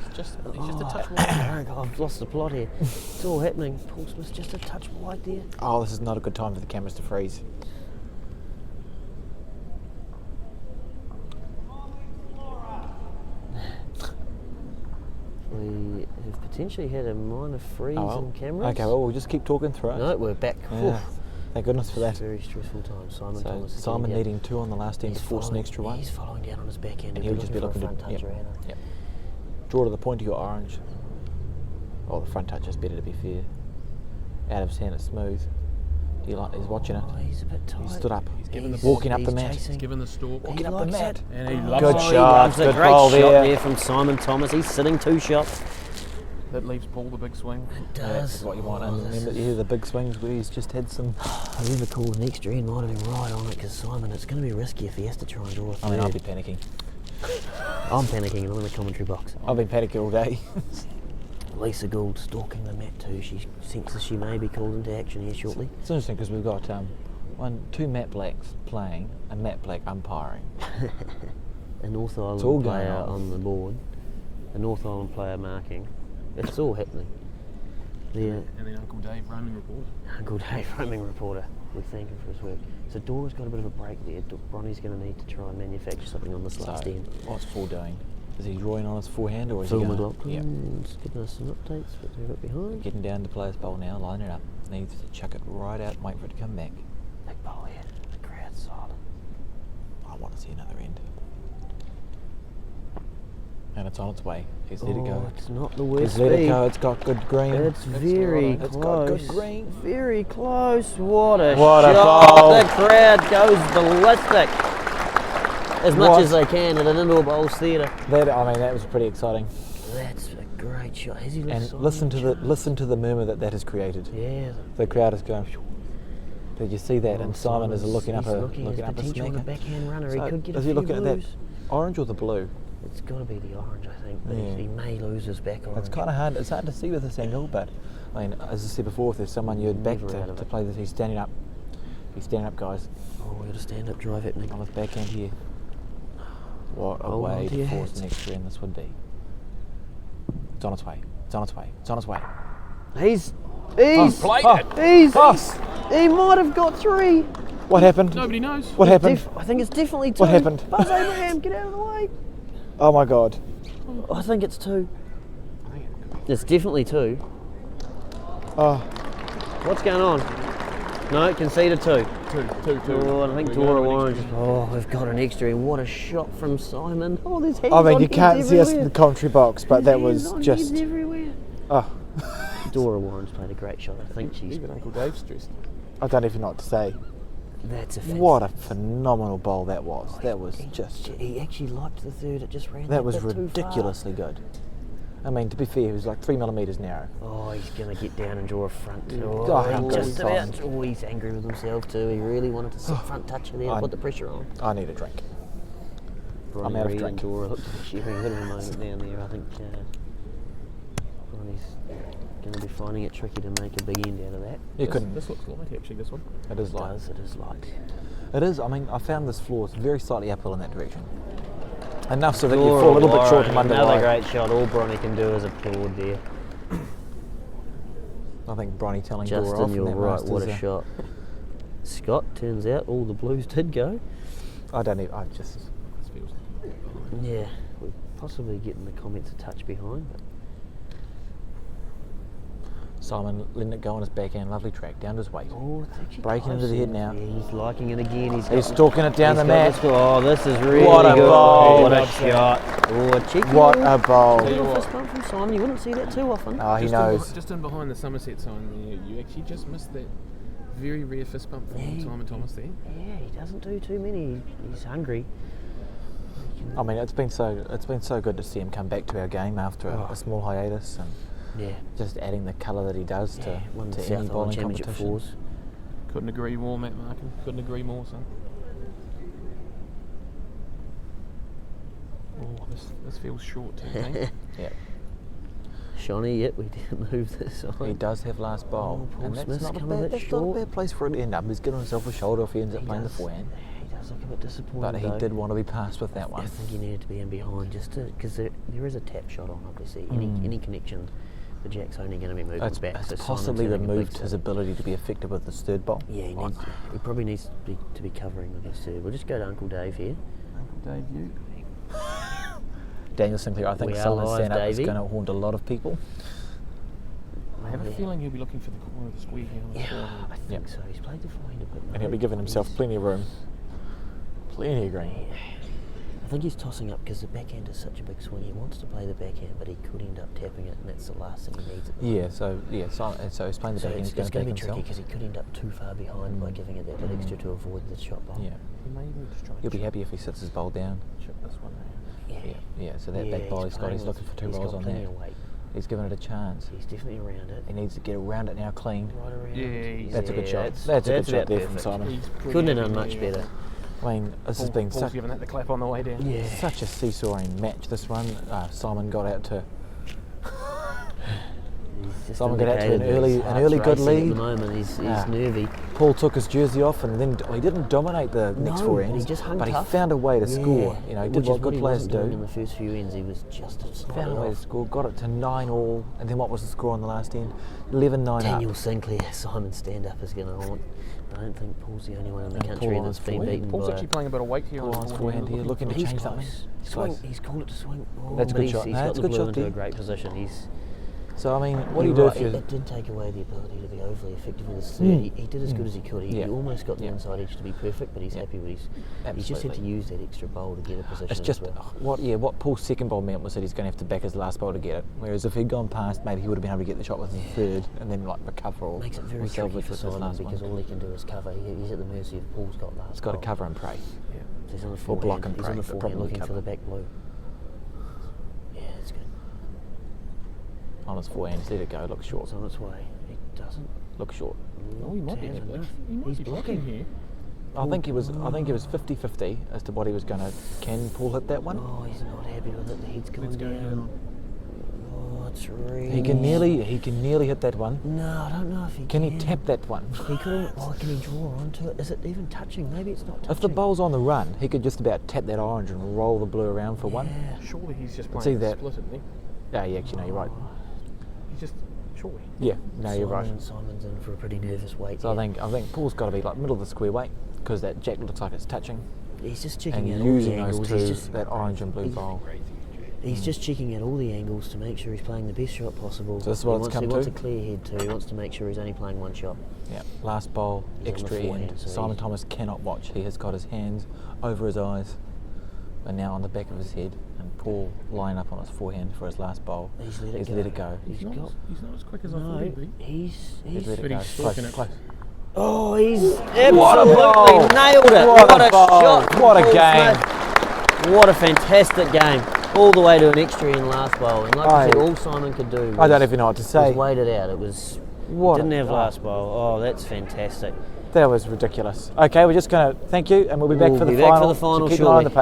He's just a touch wide. I've lost the plot here. It's all happening. Paul Smith's just a touch wide there. Oh, this is not a good time for the cameras to freeze. We have potentially had a minor freeze in cameras. Okay, well, we'll just keep talking through it. No, we're back. Yeah. Thank goodness for that. Very stressful time. Simon So Thomas. Simon needing 2 on the last end to force an extra one. He's following down on his backhand. And he'll just be looking for a to front toucher. draw to the point of your orange. Oh, the front touch is better, to be fair. Out of his hand, it's smooth. He's watching it. Oh, he's a bit tight. He stood up. He's given the walking up the mat. chasing. He's given the stalk. Walking up the likes mat. it. And he loves Good it. shot. He loves it. Good Great ball shot there. there from Simon Thomas. He's sitting 2 shots. That leaves Paul the big swing. It That's does. what you want. And remember, you hear the big swings where he's just had some. I never called an extra end. Might have been right on it because Simon, it's going to be risky if he has to try and draw a third. I mean, I'll be panicking. I'm panicking and I'm in the commentary box. I've been panicking all day. Lisa Gould stalking the mat too. She senses she may be called into action here shortly. It's interesting because we've got 2 Matt Blacks playing, a Matt Black umpiring. A North all Island going player on. on the board. A North Island player marking. It's all happening. And then Uncle Dave, roaming reporter. Uncle Dave, roaming reporter. We thank him for his work. So Dora's got a bit of a break there. Bronny's going to need to try and manufacture something on this last end. What's Paul doing? Is he drawing on his forehand or is Phil he going? McLaughlin's giving us some updates, but they're a bit behind. Getting down to player's bowl now, line it up. Needs to chuck it right out and wait for it to come back. Big bowl here. The crowd's silent. I want to see another end. And it's on its way. He's let it go. It's not the worst He's let it speed. go. It's got good green. It's very It's close. got good green. Very close. What a What a shot. bowl. The crowd goes ballistic. As much as they can at an indoor bowls theatre. That was pretty exciting. That's a great shot. Has he And listen to the murmur that has created. Yeah. The crowd is going. Did you see that? And Simon is looking up he's a looking at a potential on a smacker. backhand runner. So He could get a is few he looking at that blues. orange or the blue? It's got to be the orange, I think. But Yeah. he may lose his back orange. It's kind of hard. It's hard to see with this angle, but I mean, as I said before, if there's someone you'd back Never out of to it. play this, he's standing up. He's standing up, guys. Oh, we got a stand-up drive happening. On his backhand here. What a Hold on way to to your force hats. an extra in this would be. It's on its way. It's on its way. It's on its way. He's Played it. he might have got 3. What happened? Nobody knows. What happened? I think it's definitely 2. What happened? Buzz Abraham, get out of the way. Oh my God. I think it's 2. It's definitely 2. Oh, What's going on? No, conceded 2. Two. Oh, I think Dora Warren just. Oh, we've got an extra. And what a shot from Simon. Oh, there's hands I mean, on you can't heads see us in everywhere. the commentary box, but that Hands was on just. heads everywhere. Oh, Dora Warren's played a great shot. I think she's. Even Uncle Dave's stressed. I don't even know what to say. That's a What a phenomenal bowl that was. That was just. He actually liked the third. It just ran That was bit too far. ridiculously good. I mean, to be fair, he was like 3 millimetres narrow. Oh, he's going to get down and draw a front. Oh, how good just is about. Simon. Oh, he's angry with himself too. He really wanted to sit front toucher there, put the pressure on. I need a drink. Bronny out of Reid drink. and Dora looked to be sharing a bit of a moment down there. I think Bronny's going to be finding it tricky to make a big end out of that. You couldn't. This looks light actually, this one. It is light. It is light. It is. I mean, I found this floor is very slightly uphill in that direction. Enough so that you fall a little bit short from under Another eye. great shot. All Bronny can do is applaud there. I think Bronny telling Dora off Justin, in you're that right. Masters, What a shot. Scott, turns out all the Blues did go. I don't even. I just. This feels Yeah, we're possibly getting the comments a touch behind. But Simon letting it go on his backhand, lovely track down to his weight. oh, it's actually Breaking close into the head there. now. Yeah, he's liking it again. He's stalking it down the mat. Oh, this is really What a good. bowl. What a shot. Oh, a cheeky What little- a bowl. little fist bump from Simon. You wouldn't see that too often. Oh, he just knows. just in behind the Somerset sign there, you actually just missed that very rare fist bump from Yeah. Simon Thomas there. Yeah, he doesn't do too many. He's hungry. I mean, it's been so good to see him come back to our game after a small hiatus and Yeah. just adding the colour that he does Won to the any South Island bowling Championship competition. fours. Couldn't agree more, Matt Markin. Couldn't agree more, son. Oh, this feels short too, eh? Yeah, Shawnee, yep, we did move this on. he does have last bowl, Paul and that's Smith's not a come a bit bad. That's short. not a bad place for it to end up. He's giving himself a shoulder if he ends up playing the forehand. He does look a bit disappointed. But he though. did want to be passed with that I one. think he needed to be in behind just to, because there is a tap shot on, obviously. Any connection, the jack's only going to be moving It's, back. it's so Simon's possibly having a big removed his set. ability to be effective with this third bowl. Yeah, he probably needs to be covering with his third. We'll just go to Uncle Dave here. Dave, you. Daniel Sinclair, I think We are Simon's live, stand-up is Davey. going to haunt a lot of people. I have a feeling he'll be looking for the corner of the square here on the Yeah, forehand. I think so. He's played the forehand a bit. And he'll be giving himself plenty of room. Plenty of green. I think he's tossing up because the backhand is such a big swing. He wants to play the backhand, but he could end up tapping it, and that's the last thing he needs. At the moment. So he's playing the So backhand. it's He's going going to to be back tricky himself. because he could end up too far behind by giving it that bit extra to avoid the shot bowl. Yeah, He may even just try and he'll be happy if he sits his bowl down. chip this one around. Yeah. So that back bowl he's got, he's looking for two rolls on plenty that. of weight. He's given it a chance. He's definitely around it. He needs to get around it now clean. Right around. Yeah, That's a good shot. That's That's a good shot about there from perfect. Simon. He's pretty Couldn't have happy done much there. better. I mean, this has been Paul's giving that the clap on the way down. Yeah. such a seesawing match. This one, Simon got out to. He's just Simon got out to indicated an that his early heart's good racing At lead. the moment, he's Ah. nervy. Paul took his jersey off and then he didn't dominate the next No, four but he ends, just hung but he tough. found a way to Yeah. score. You know, he did Which is what good he players wasn't doing in do. the first few ends. He was just a Found slightly a way to off. score, got it to 9-all, and then what was the score on the last end? 11-9 Daniel up. Sinclair, Simon stand-up is going to haunt. I don't think Paul's the only one in the And country Paul on that's his been forehand. beaten Paul's by. actually playing a bit of weight here Paul on on the his forehand. forehand here, looking to He's change close. something. Swing. Close. He's called it to swing. Oh, That's a but good he's, shot. He's No, got that's a the good blue shot into there. a great position. So I mean, what do you You're do right, if you? It did take away the ability to be overly effective with his third. He did as good as he could. He Yeah. almost got the Yeah. inside edge to be perfect, but he's Yeah. happy with his. He's just had to Absolutely. use that extra bowl to get a position It's just as well. what Paul's second bowl meant was that he's going to have to back his last bowl to get it. Whereas if he'd gone past, maybe he would have been able to get the shot with his third and then like recover or Makes it very or tricky salvage for with his Simon last because one. all he can do is cover. He's at the mercy of Paul's got last. He's got to bowl. cover and pray. So he's on the Or forehand. block and He's pray, on the but forehand probably looking for cover. the back blue. Yeah, it's good. On his forehand, he's let it go. Look short. It's on its way. He doesn't. Look short. Oh, he might be have able enough. to. He might He's be blocking blocking. here. I think he was 50-50 as to what he was going to. Can Paul hit that one? Oh, he's not happy with it. The head's going Let's go down. down. Oh, it's really. He can nearly hit that one. No, I don't know if he Can can. he tap that one? He could. Oh, can he draw onto it? Is it even touching? Maybe it's not touching. If the bowl's on the run, he could just about tap that orange and roll the blue around for one. Yeah. Surely he's just Let's playing see the that. split, isn't he? Yeah, actually, no, you're right. He's just surely. Yeah, no, you're right. Simon's in for a pretty nervous weight. So here. I think Paul's got to be like middle of the square weight because that jack looks like it's touching, He's just checking and out all the using angles. those He's two, just, that orange and blue he's- bowl. He's just checking out all the angles to make sure he's playing the best shot possible. So this is what it's wants, come he wants to? a clear head too. He wants to make sure he's only playing one shot. Yeah, last bowl, He's on the extra forehand, end. so Simon he's- Thomas cannot watch. He has got his hands over his eyes, and now on the back of his head. And Paul lying up on his forehand for his last bowl. He's let it He's go. let it go. He's got. He's not as quick as I thought No, he'd be. he's. He's let it But go. he's stalking it. Close. Oh, he's What a absolutely bowl. nailed it. What a bowl. shot. from What a Paul game. Smith. What a fantastic game. All the way to an extra in last bowl. And like I said, all Simon could do was, I don't even know what to say. was wait it out. It was. What Didn't a- have last bowl. Oh, that's fantastic. That was ridiculous. Okay, we're just going to thank you, and we'll be back We'll for the be back final. for the final So keep an eye on the shortly. page.